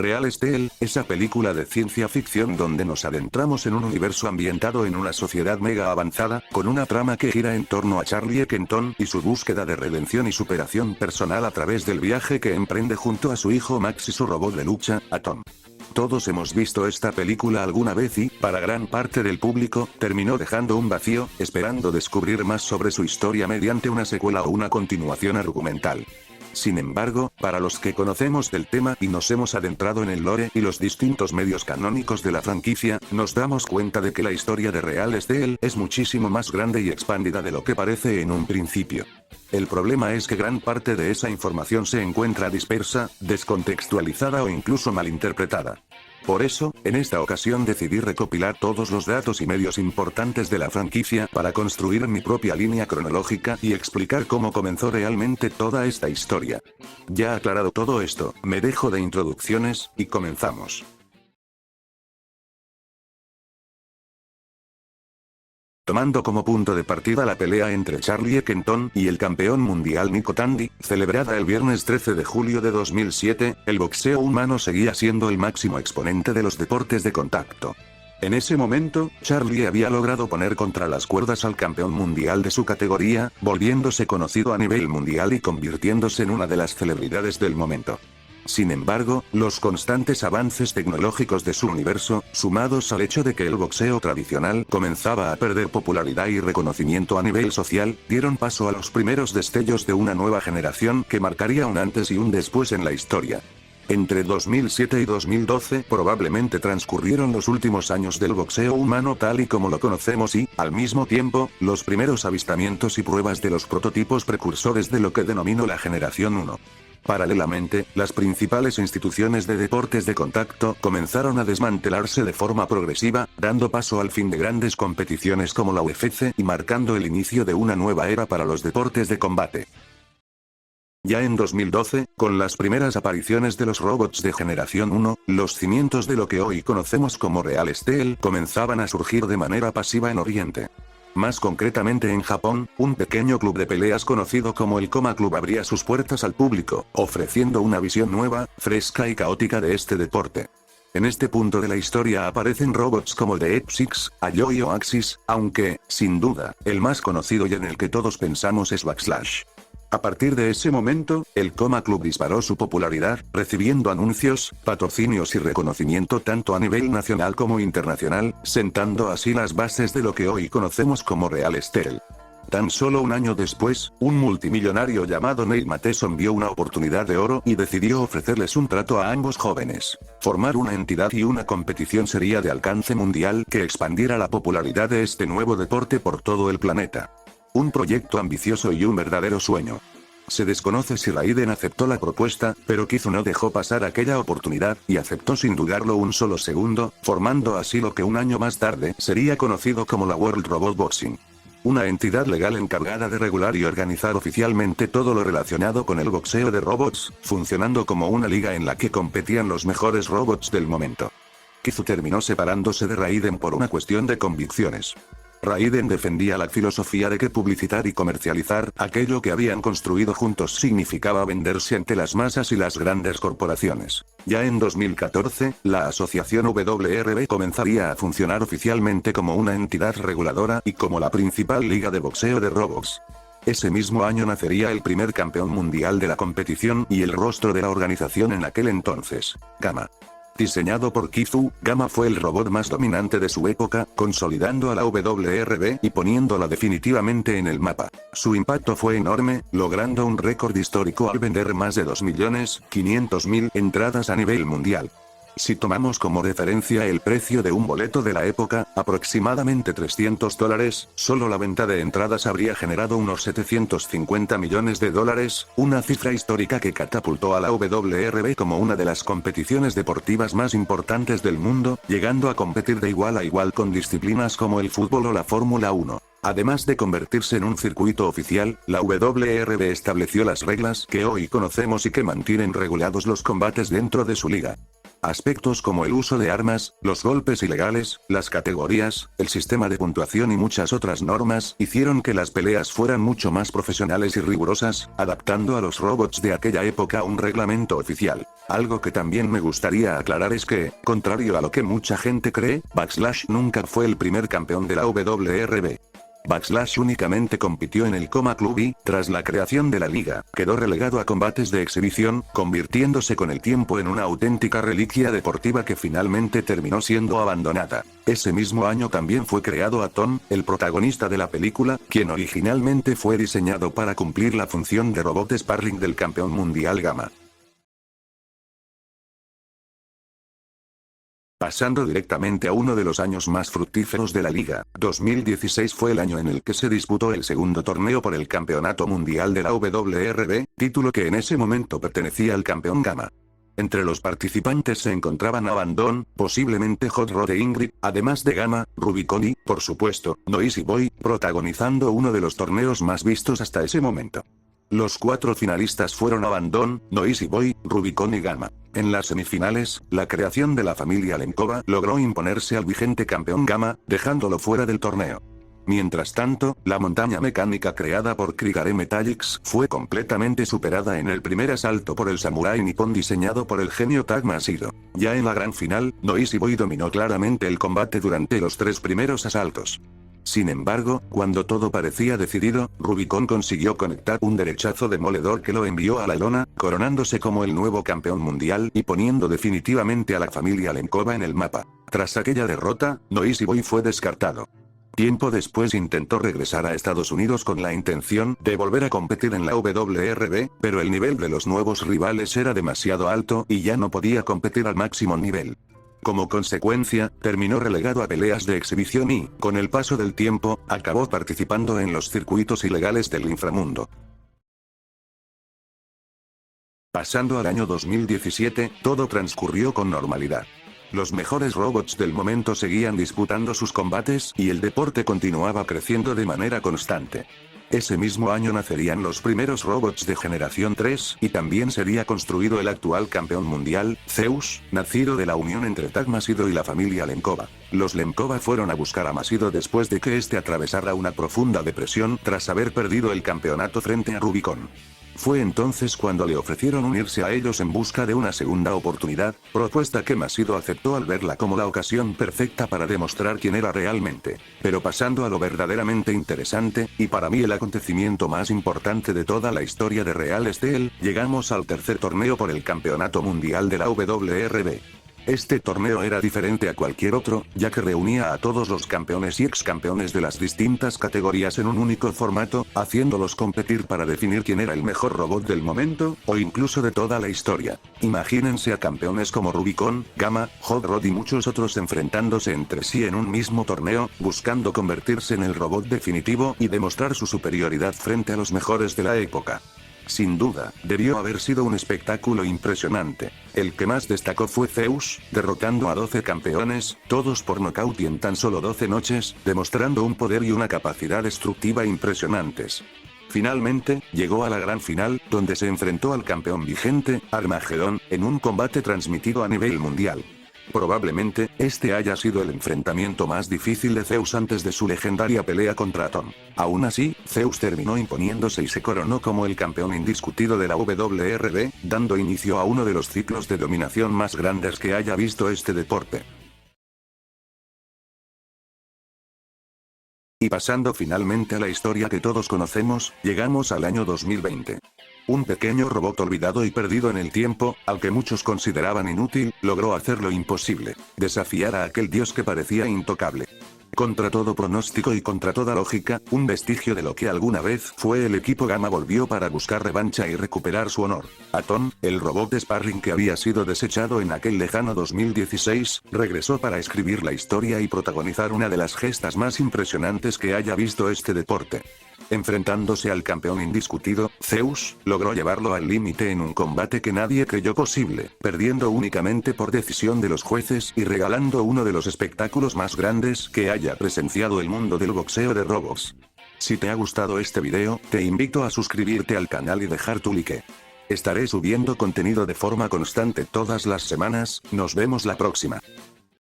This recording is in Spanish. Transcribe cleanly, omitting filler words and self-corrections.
Real Steel, esa película de ciencia ficción donde nos adentramos en un universo ambientado en una sociedad mega avanzada, con una trama que gira en torno a Charlie Kenton y su búsqueda de redención y superación personal a través del viaje que emprende junto a su hijo Max y su robot de lucha, Atom. Todos hemos visto esta película alguna vez y, para gran parte del público, terminó dejando un vacío, esperando descubrir más sobre su historia mediante una secuela o una continuación argumental. Sin embargo, para los que conocemos del tema y nos hemos adentrado en el lore y los distintos medios canónicos de la franquicia, nos damos cuenta de que la historia de Real Steel es muchísimo más grande y expandida de lo que parece en un principio. El problema es que gran parte de esa información se encuentra dispersa, descontextualizada o incluso malinterpretada. Por eso, en esta ocasión decidí recopilar todos los datos y medios importantes de la franquicia para construir mi propia línea cronológica y explicar cómo comenzó realmente toda esta historia. Ya aclarado todo esto, me dejo de introducciones, y comenzamos. Tomando como punto de partida la pelea entre Charlie Kenton y el campeón mundial Nico Tandy, celebrada el viernes 13 de julio de 2007, el boxeo humano seguía siendo el máximo exponente de los deportes de contacto. En ese momento, Charlie había logrado poner contra las cuerdas al campeón mundial de su categoría, volviéndose conocido a nivel mundial y convirtiéndose en una de las celebridades del momento. Sin embargo, los constantes avances tecnológicos de su universo, sumados al hecho de que el boxeo tradicional comenzaba a perder popularidad y reconocimiento a nivel social, dieron paso a los primeros destellos de una nueva generación que marcaría un antes y un después en la historia. Entre 2007 y 2012 probablemente transcurrieron los últimos años del boxeo humano tal y como lo conocemos y, al mismo tiempo, los primeros avistamientos y pruebas de los prototipos precursores de lo que denomino la Generación 1. Paralelamente, las principales instituciones de deportes de contacto comenzaron a desmantelarse de forma progresiva, dando paso al fin de grandes competiciones como la UFC y marcando el inicio de una nueva era para los deportes de combate. Ya en 2012, con las primeras apariciones de los robots de Generación 1, los cimientos de lo que hoy conocemos como Real Steel comenzaban a surgir de manera pasiva en Oriente. Más concretamente en Japón, un pequeño club de peleas conocido como el Coma Club abría sus puertas al público, ofreciendo una visión nueva, fresca y caótica de este deporte. En este punto de la historia aparecen robots como The Epsix, Ayoi o Axis, aunque, sin duda, el más conocido y en el que todos pensamos es Backslash. A partir de ese momento, el Coma Club disparó su popularidad, recibiendo anuncios, patrocinios y reconocimiento tanto a nivel nacional como internacional, sentando así las bases de lo que hoy conocemos como Real Steel. Tan solo un año después, un multimillonario llamado Neil Matheson vio una oportunidad de oro y decidió ofrecerles un trato a ambos jóvenes. Formar una entidad y una competición sería de alcance mundial que expandiera la popularidad de este nuevo deporte por todo el planeta. Un proyecto ambicioso y un verdadero sueño. Se desconoce si Raiden aceptó la propuesta, pero Kizu no dejó pasar aquella oportunidad, y aceptó sin dudarlo un solo segundo, formando así lo que un año más tarde sería conocido como la World Robot Boxing. Una entidad legal encargada de regular y organizar oficialmente todo lo relacionado con el boxeo de robots, funcionando como una liga en la que competían los mejores robots del momento. Kizu terminó separándose de Raiden por una cuestión de convicciones. Raiden defendía la filosofía de que publicitar y comercializar aquello que habían construido juntos significaba venderse ante las masas y las grandes corporaciones. Ya en 2014, la asociación WRB comenzaría a funcionar oficialmente como una entidad reguladora y como la principal liga de boxeo de robots. Ese mismo año nacería el primer campeón mundial de la competición y el rostro de la organización en aquel entonces, Gamma. Diseñado por Kizu, Gamma fue el robot más dominante de su época, consolidando a la WRB y poniéndola definitivamente en el mapa. Su impacto fue enorme, logrando un récord histórico al vender más de 2.500.000 entradas a nivel mundial. Si tomamos como referencia el precio de un boleto de la época, aproximadamente $300, solo la venta de entradas habría generado unos 750 millones de dólares, una cifra histórica que catapultó a la WRB como una de las competiciones deportivas más importantes del mundo, llegando a competir de igual a igual con disciplinas como el fútbol o la Fórmula 1. Además de convertirse en un circuito oficial, la WRB estableció las reglas que hoy conocemos y que mantienen regulados los combates dentro de su liga. Aspectos como el uso de armas, los golpes ilegales, las categorías, el sistema de puntuación y muchas otras normas hicieron que las peleas fueran mucho más profesionales y rigurosas, adaptando a los robots de aquella época un reglamento oficial. Algo que también me gustaría aclarar es que, contrario a lo que mucha gente cree, Backlash nunca fue el primer campeón de la WRB. Backlash únicamente compitió en el Coma Club y, tras la creación de la liga, quedó relegado a combates de exhibición, convirtiéndose con el tiempo en una auténtica reliquia deportiva que finalmente terminó siendo abandonada. Ese mismo año también fue creado Atom, el protagonista de la película, quien originalmente fue diseñado para cumplir la función de robot sparring del campeón mundial Gamma. Pasando directamente a uno de los años más fructíferos de la liga, 2016 fue el año en el que se disputó el segundo torneo por el Campeonato Mundial de la WRB, título que en ese momento pertenecía al campeón Gamma. Entre los participantes se encontraban Abandon, posiblemente Hot Rod e Ingrid, además de Gamma, Rubicon y, por supuesto, Noisy Boy, protagonizando uno de los torneos más vistos hasta ese momento. Los 4 finalistas fueron Abandon, Noisy Boy, Rubicon y Gamma. En las semifinales, la creación de la familia Lenkova logró imponerse al vigente campeón Gamma, dejándolo fuera del torneo. Mientras tanto, la montaña mecánica creada por Krigare Metallics fue completamente superada en el primer asalto por el Samurai Nippon diseñado por el genio Tag Masido. Ya en la gran final, Noisy Boy dominó claramente el combate durante los 3 primeros asaltos. Sin embargo, cuando todo parecía decidido, Rubicon consiguió conectar un derechazo demoledor que lo envió a la lona, coronándose como el nuevo campeón mundial y poniendo definitivamente a la familia Lenkova en el mapa. Tras aquella derrota, Noisy Boy fue descartado. Tiempo después intentó regresar a Estados Unidos con la intención de volver a competir en la WRB, pero el nivel de los nuevos rivales era demasiado alto y ya no podía competir al máximo nivel. Como consecuencia, terminó relegado a peleas de exhibición y, con el paso del tiempo, acabó participando en los circuitos ilegales del inframundo. Pasando al año 2017, todo transcurrió con normalidad. Los mejores robots del momento seguían disputando sus combates y el deporte continuaba creciendo de manera constante. Ese mismo año nacerían los primeros robots de generación 3 y también sería construido el actual campeón mundial, Zeus, nacido de la unión entre Tag Masido y la familia Lenkova. Los Lenkova fueron a buscar a Masido después de que este atravesara una profunda depresión tras haber perdido el campeonato frente a Rubicon. Fue entonces cuando le ofrecieron unirse a ellos en busca de una segunda oportunidad, propuesta que Masido aceptó al verla como la ocasión perfecta para demostrar quién era realmente. Pero pasando a lo verdaderamente interesante, y para mí el acontecimiento más importante de toda la historia de Real Steel, llegamos al tercer torneo por el Campeonato Mundial de la WRB. Este torneo era diferente a cualquier otro, ya que reunía a todos los campeones y ex campeones de las distintas categorías en un único formato, haciéndolos competir para definir quién era el mejor robot del momento, o incluso de toda la historia. Imagínense a campeones como Rubicon, Gamma, Hot Rod y muchos otros enfrentándose entre sí en un mismo torneo, buscando convertirse en el robot definitivo y demostrar su superioridad frente a los mejores de la época. Sin duda, debió haber sido un espectáculo impresionante. El que más destacó fue Zeus, derrotando a 12 campeones, todos por nocaut y en tan solo 12 noches, demostrando un poder y una capacidad destructiva impresionantes. Finalmente, llegó a la gran final, donde se enfrentó al campeón vigente, Armageddon, en un combate transmitido a nivel mundial. Probablemente, este haya sido el enfrentamiento más difícil de Zeus antes de su legendaria pelea contra Atom. Aún así, Zeus terminó imponiéndose y se coronó como el campeón indiscutido de la WRB, dando inicio a uno de los ciclos de dominación más grandes que haya visto este deporte. Y pasando finalmente a la historia que todos conocemos, llegamos al año 2020. Un pequeño robot olvidado y perdido en el tiempo, al que muchos consideraban inútil, logró hacer lo imposible: desafiar a aquel dios que parecía intocable. Contra todo pronóstico y contra toda lógica, un vestigio de lo que alguna vez fue el equipo Gamma volvió para buscar revancha y recuperar su honor. Atom, el robot de sparring que había sido desechado en aquel lejano 2016, regresó para escribir la historia y protagonizar una de las gestas más impresionantes que haya visto este deporte. Enfrentándose al campeón indiscutido, Zeus, logró llevarlo al límite en un combate que nadie creyó posible, perdiendo únicamente por decisión de los jueces y regalando uno de los espectáculos más grandes que haya presenciado el mundo del boxeo de robots. Si te ha gustado este video, te invito a suscribirte al canal y dejar tu like. Estaré subiendo contenido de forma constante todas las semanas, nos vemos la próxima.